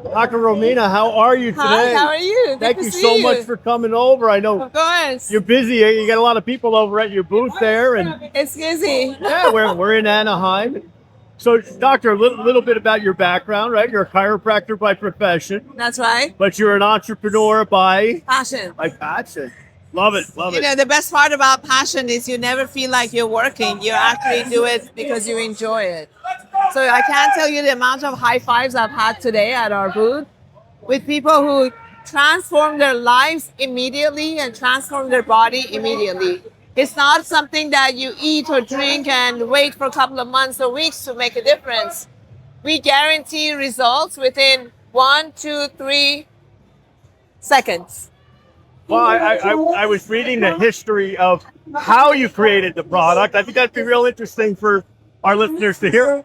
Dr. Romina, how are you today? Hi, how are you? Good Thank to you see so much for coming over. I know Of course. you're busy. You got a lot of people over at your booth there, and It's busy. yeah, we're in Anaheim. So, doctor, a little bit about your background, right? You're a chiropractor by profession, That's right. but you're an entrepreneur Passion. by passion. Love it, love You it. know, the best part about passion is you never feel like you're working. You actually do it because you enjoy it. So I can't tell you the amount of high fives I've had today at our booth with people who transform their lives immediately and transform their body immediately. It's not something that you eat or drink and wait for a couple of months or weeks to make a difference. We guarantee results within 1, 2, 3 seconds. Well, I was reading the history of how you created the product. I think that'd be real interesting for our listeners to hear.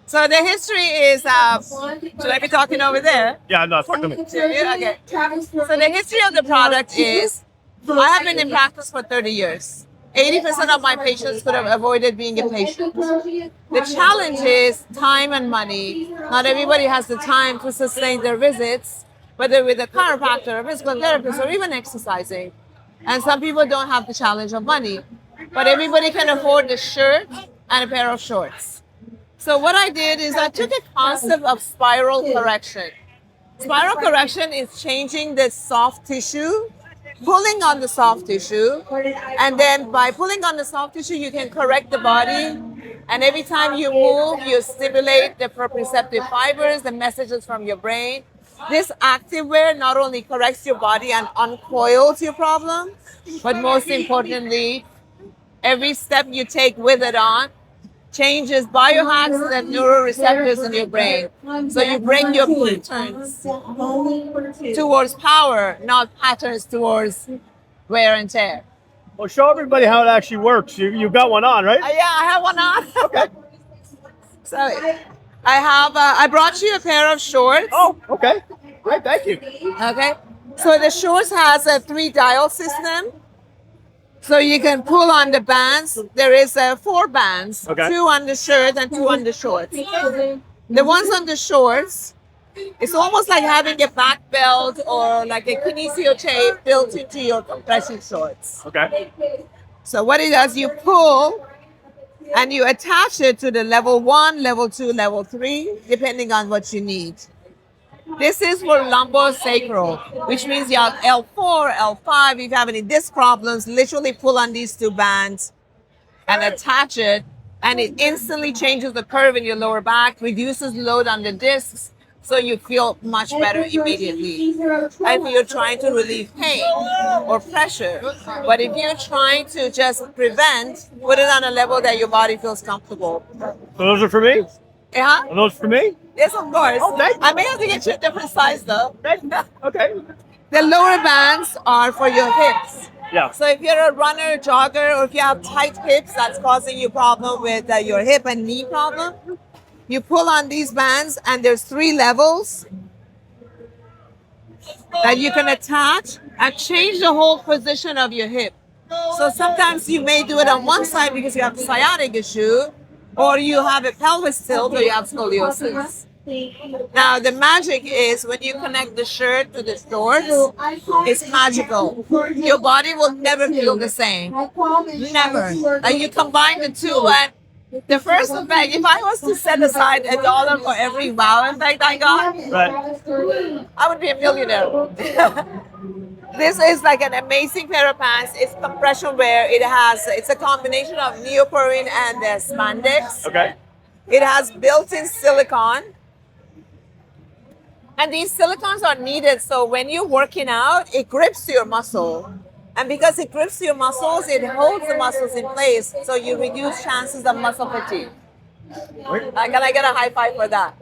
So the history is, should I be talking over there? Yeah, no, talk to me. Okay. So the history of the product is, I have been in practice for 30 years. 80% of my patients could have avoided being a patient. The challenge is time and money. Not everybody has the time to sustain their visits, whether with a chiropractor, a physical therapist, or even exercising. And some people don't have the challenge of money. But everybody can afford a shirt and a pair of shorts. So what I did is I took a concept of spiral correction. Spiral correction is changing the soft tissue, pulling on the soft tissue, and then by pulling on the soft tissue, you can correct the body. And every time you move, you stimulate the proprioceptive fibers, the messages from your brain. This activewear not only corrects your body and uncoils your problem, but most importantly, every step you take with it on changes biohacks and neuroreceptors in your brain. So you bring your patterns towards power, not patterns towards wear and tear. Well, show everybody how it actually works. You've got one on, right? Yeah, I have one on. Okay. So I brought you a pair of shorts. Oh, okay. Great, thank you. Okay. So the shorts has a 3-dial system. So you can pull on the bands. There is 4 bands, Okay. 2 on the shirt and 2 on the shorts. The ones on the shorts, it's almost like having a back belt or like a kinesio tape built into your compression shorts. Okay. So what it does, you pull and you attach it to the level 1, level 2, level 3, depending on what you need. This is for lumbosacral, which means you have L4, L5. If you have any disc problems, literally pull on these 2 bands and attach it, and it instantly changes the curve in your lower back, reduces load on the discs, so you feel much better immediately. If you're trying to relieve pain or pressure, but if you're trying to just prevent, put it on a level that your body feels comfortable. So those are for me? Yeah? Are those for me? Yes, of course. Oh, thank you. I may have to get you a different size though. Okay. The lower bands are for your hips. Yeah. So if you're a runner, jogger, or if you have tight hips that's causing you problem with your hip and knee problem, you pull on these bands and there's 3 levels that you can attach and change the whole position of your hip. So sometimes you may do it on one side because you have a sciatic issue, or you have a pelvis tilt, or you have scoliosis. Now the magic is when you connect the shirt to the shorts, it's magical. Your body will never feel the same. Never. Like you combine the 2 and the first effect, if I was to set aside $1 for every wow effect I got, Right. I would be a millionaire. This is like an amazing pair of pants. It's compression wear. It's a combination of neoprene and spandex. Okay. It has built-in silicone. And these silicons are needed so when you're working out, it grips your muscle. And because it grips your muscles, it holds the muscles in place, so you reduce chances of muscle fatigue. Can I get a high five for that?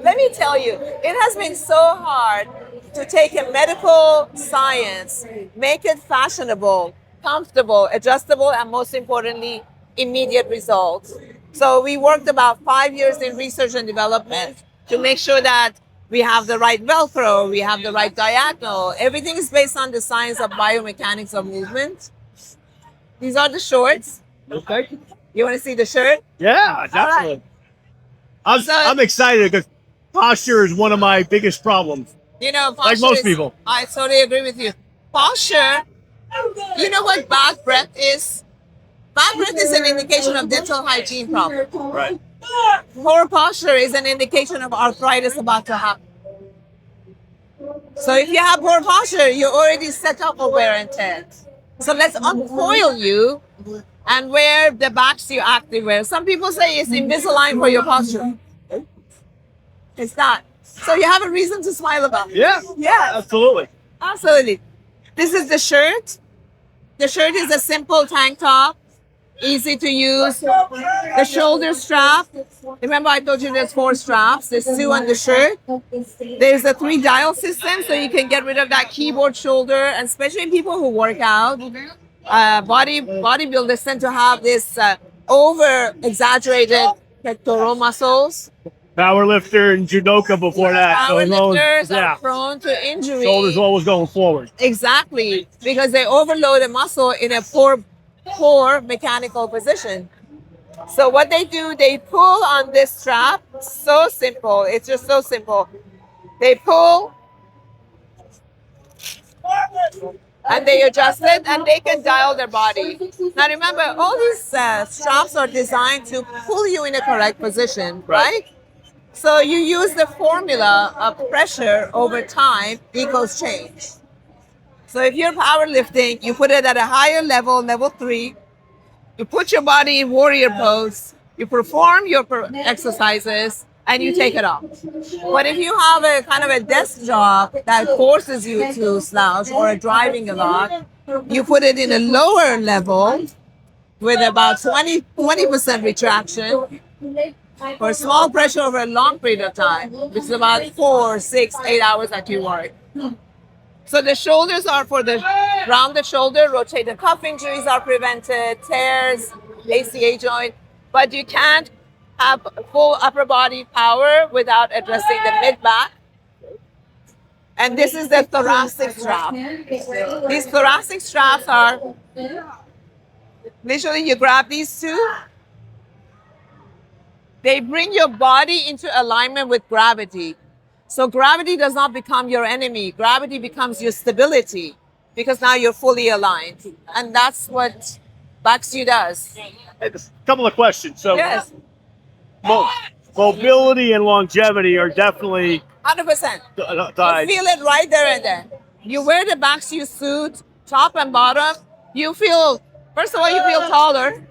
Let me tell you, it has been so hard to take a medical science, make it fashionable, comfortable, adjustable, and most importantly, immediate results. So we worked about 5 years in research and development to make sure that we have the right Velcro, we have the right diagonal. Everything is based on the science of biomechanics of movement. These are the shorts. Okay. You want to see the shirt? Yeah, definitely. Right. I'm excited because posture is one of my biggest problems. You know, Like most people. I totally agree with you. Posture, you know what bad breath is? Bad breath is an indication of dental hygiene problem. Right. Poor posture is an indication of arthritis about to happen. So if you have poor posture, you're already set up for wear and tear. So let's uncoil you and wear the Baxu Activewear. Some people say it's Invisalign for your posture. It's not. So you have a reason to smile about it. Yeah. Yeah. Absolutely. Absolutely. This is the shirt. The shirt is a simple tank top, easy to use. The shoulder strap. Remember I told you there's 4 straps. There's 2 on the shirt. There's a 3 dial system so you can get rid of that keyboard shoulder, and especially people who work out. Bodybuilders tend to have this over exaggerated pectoral muscles. Powerlifter and judoka before that. Powerlifters are prone to injury. Shoulders always going forward. Exactly, because they overload a muscle in a poor mechanical position. So what they do, they pull on this strap. So simple. It's just so simple. They pull and they adjust it, and they can dial their body. Now remember, all these straps are designed to pull you in a correct position, right? So you use the formula of pressure over time equals change. So if you're powerlifting, you put it at a higher level, level 3. You put your body in warrior pose. You perform your exercises, and you take it off. But if you have a kind of a desk job that forces you to slouch or driving a lot, you put it in a lower level with about 20% retraction for small pressure over a long period of time, which is about 4, 6, 8 hours that you work. So the shoulders are for the rounded shoulder, rotated cuff injuries are prevented, tears, ACA joint, but you can't have full upper body power without addressing the mid-back. And this is the thoracic strap. These thoracic straps are, literally you grab these 2, they bring your body into alignment with gravity. So gravity does not become your enemy. Gravity becomes your stability because now you're fully aligned. And that's what Baxu does. A couple of questions. So Yes, mobility and longevity are definitely 100%. tied. You feel it right there and then. You wear the Baxu suit, top and bottom, you feel, first of all, you feel taller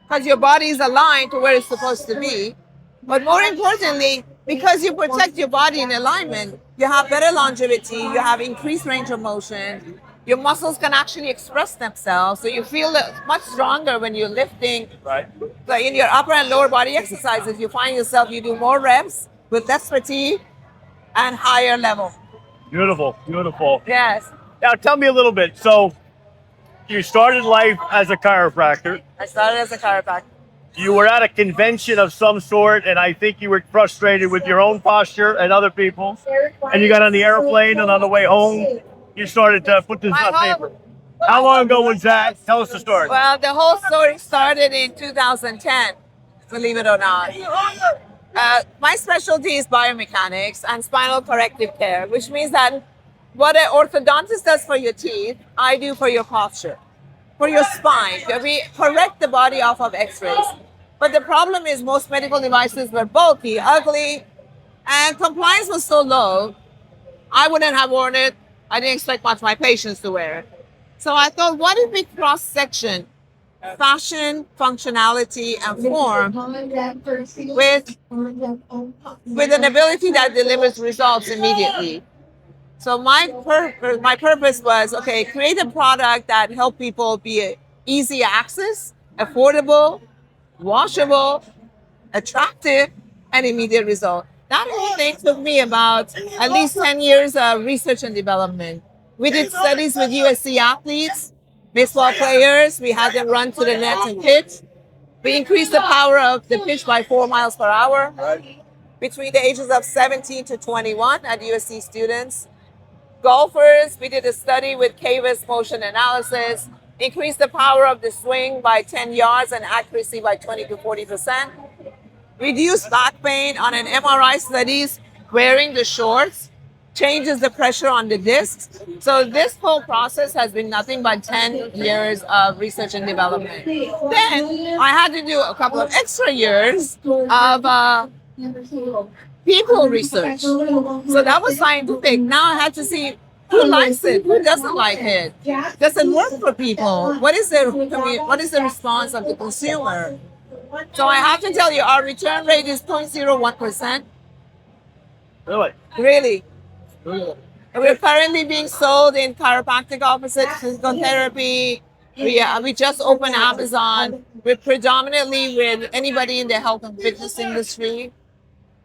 because your body is aligned to where it's supposed to be. But more importantly, because you protect your body in alignment, you have better longevity, you have increased range of motion, your muscles can actually express themselves, so you feel much stronger when you're lifting. Right. Like in your upper and lower body exercises, you find yourself, you do more reps with less fatigue and higher level. Beautiful. Beautiful. Yes. Now tell me a little bit. So you started life as a chiropractor. I started as a chiropractor. You were at a convention of some sort, and I think you were frustrated with your own posture and other people's. And you got on the airplane, and on the way home, you started to put this on paper. How long ago was that? Tell us the story. Well, the whole story started in 2010, believe it or not. My specialty is biomechanics and spinal corrective care, which means that what an orthodontist does for your teeth, I do for your posture, for your spine. We correct the body off of x-rays. But the problem is most medical devices were bulky, ugly, and compliance was so low, I wouldn't have worn it. I didn't expect much of my patients to wear it. So I thought, what if we cross-section fashion, functionality, and form with an ability that delivers results immediately? So my purpose was, okay, create a product that help people be easy access, affordable, washable, attractive, and immediate result. That whole thing took me about at least 10 years of research and development. We did studies with USC athletes, baseball players. We had them run to the net and pitch. We increased the power of the pitch by 4 miles per hour between the ages of 17 to 21 at USC students. Golfers, we did a study with KVIS motion analysis, increased the power of the swing by 10 yards and accuracy by 20 to 40%. reduced back pain on an MRI studies. Wearing the shorts changes the pressure on the discs. So this whole process has been nothing but 10 years of research and development. Then I had to do a couple of extra years of people research. So that was scientific. Now I had to see who likes it, who doesn't like it. Does it work for people? What is the response of the consumer? So I have to tell you, our return rate is 0.01%. Really? Really. We're currently being sold in chiropractic offices, physical therapy. We just opened Amazon. We're predominantly with anybody in the health and fitness industry.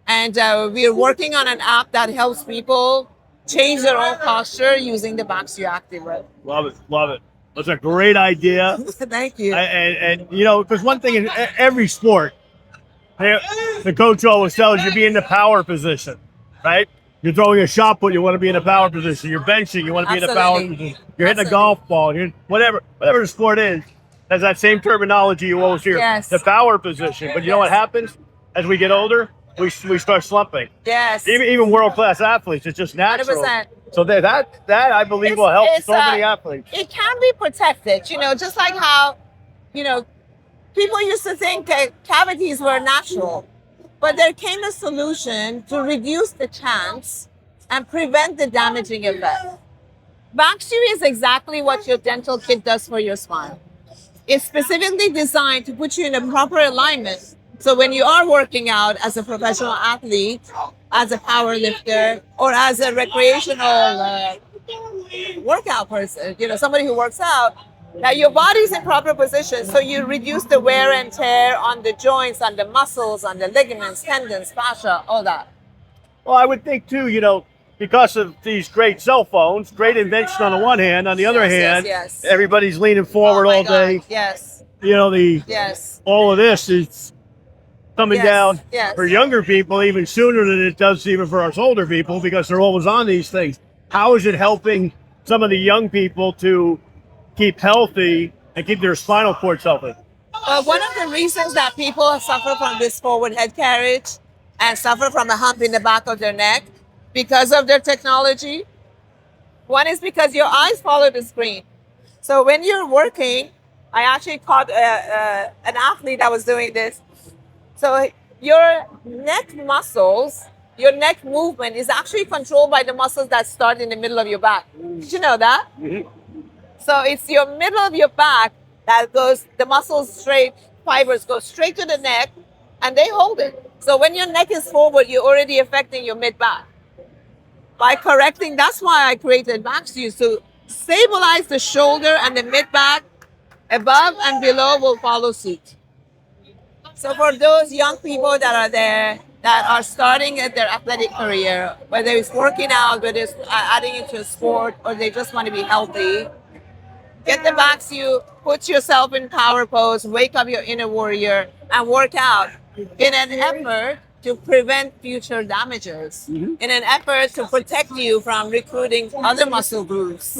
And we're working on an app that helps people change their own posture using the Baxu Activewear. Love it. Love it. That's a great idea. Thank you. And you know, because one thing in every sport, the coach always tells you be in the power position, right? You're throwing a shot put, you want to be in a power position. You're benching, you want to be in a power position. You're hitting a golf ball, whatever the sport is. That's that same terminology you always hear. Yes. The power position. But you know what happens as we get older? We start slumping. Yes. Even world-class athletes, it's just natural. 100%. So that I believe will help so many athletes. It can be protected, just like how, people used to think that cavities were natural, but there came a solution to reduce the chance and prevent the damaging effect. Baxu is exactly what your dental kit does for your smile. It's specifically designed to put you in a proper alignment. So when you are working out as a professional athlete, as a power lifter, or as a recreational workout person, somebody who works out, that your body's in proper position, so you reduce the wear and tear on the joints, on the muscles, on the ligaments, tendons, fascia, all that. Well, I would think too, because of these great cell phones, great invention on the one hand, on the other hand, yes. Everybody's leaning forward all day. God. Yes. All of this is coming down Yes. for younger people even sooner than it does even for us older people, because they're always on these things. How is it helping some of the young people to keep healthy and keep their spinal cords healthy? One of the reasons that people suffer from this forward head carriage and suffer from a hump in the back of their neck because of their technology, one is because your eyes follow the screen. So when you're working, I actually caught an athlete that was doing this. So your neck muscles, your neck movement is actually controlled by the muscles that start in the middle of your back. Did you know that? Mm-hmm. So it's your middle of your back that goes, the fibers go straight to the neck and they hold it. So when your neck is forward, you're already affecting your mid-back. By correcting, that's why I created Baxu, to stabilize the shoulder and the mid-back, above and below will follow suit. So for those young people that are there, that are starting at their athletic career, whether it's working out, whether it's adding into a sport, or they just want to be healthy, get the Baxu, put yourself in power pose, wake up your inner warrior, and work out in an effort to prevent future damages, in an effort to protect you from recruiting other muscle groups.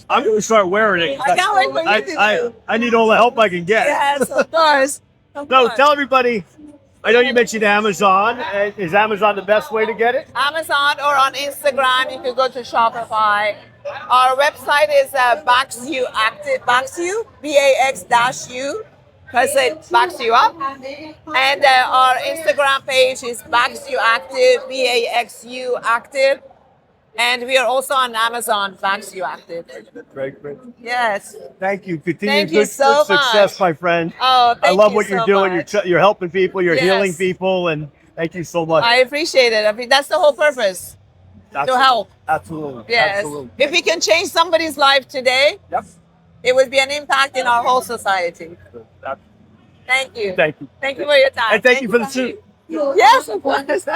I'm going to start wearing it. I can't wait for you to do. I need all the help I can get. Yes, of course. No, tell everybody. I know you mentioned Amazon. Is Amazon the best way to get it? Amazon or on Instagram, you can go to Shopify. Our website is Baxu Active, Baxu, BAX-U, because it backs you up. And our Instagram page is Baxu Active, BAXU Active. And we are also on Amazon, Baxu Active. Great. Yes. Thank you. Continue Thank you good so success, much. my friend. Oh, thank you. I love what you're doing. Much. You're helping people. You're Yes. healing people. And thank you so much. I appreciate it. I mean, that's the whole purpose, to help. Absolutely. Yes. Absolutely. If we can change somebody's life today, it would be an impact in our whole society. Thank you. Thank you. Thank you for your time. And thank you for the suit. Yes, of course.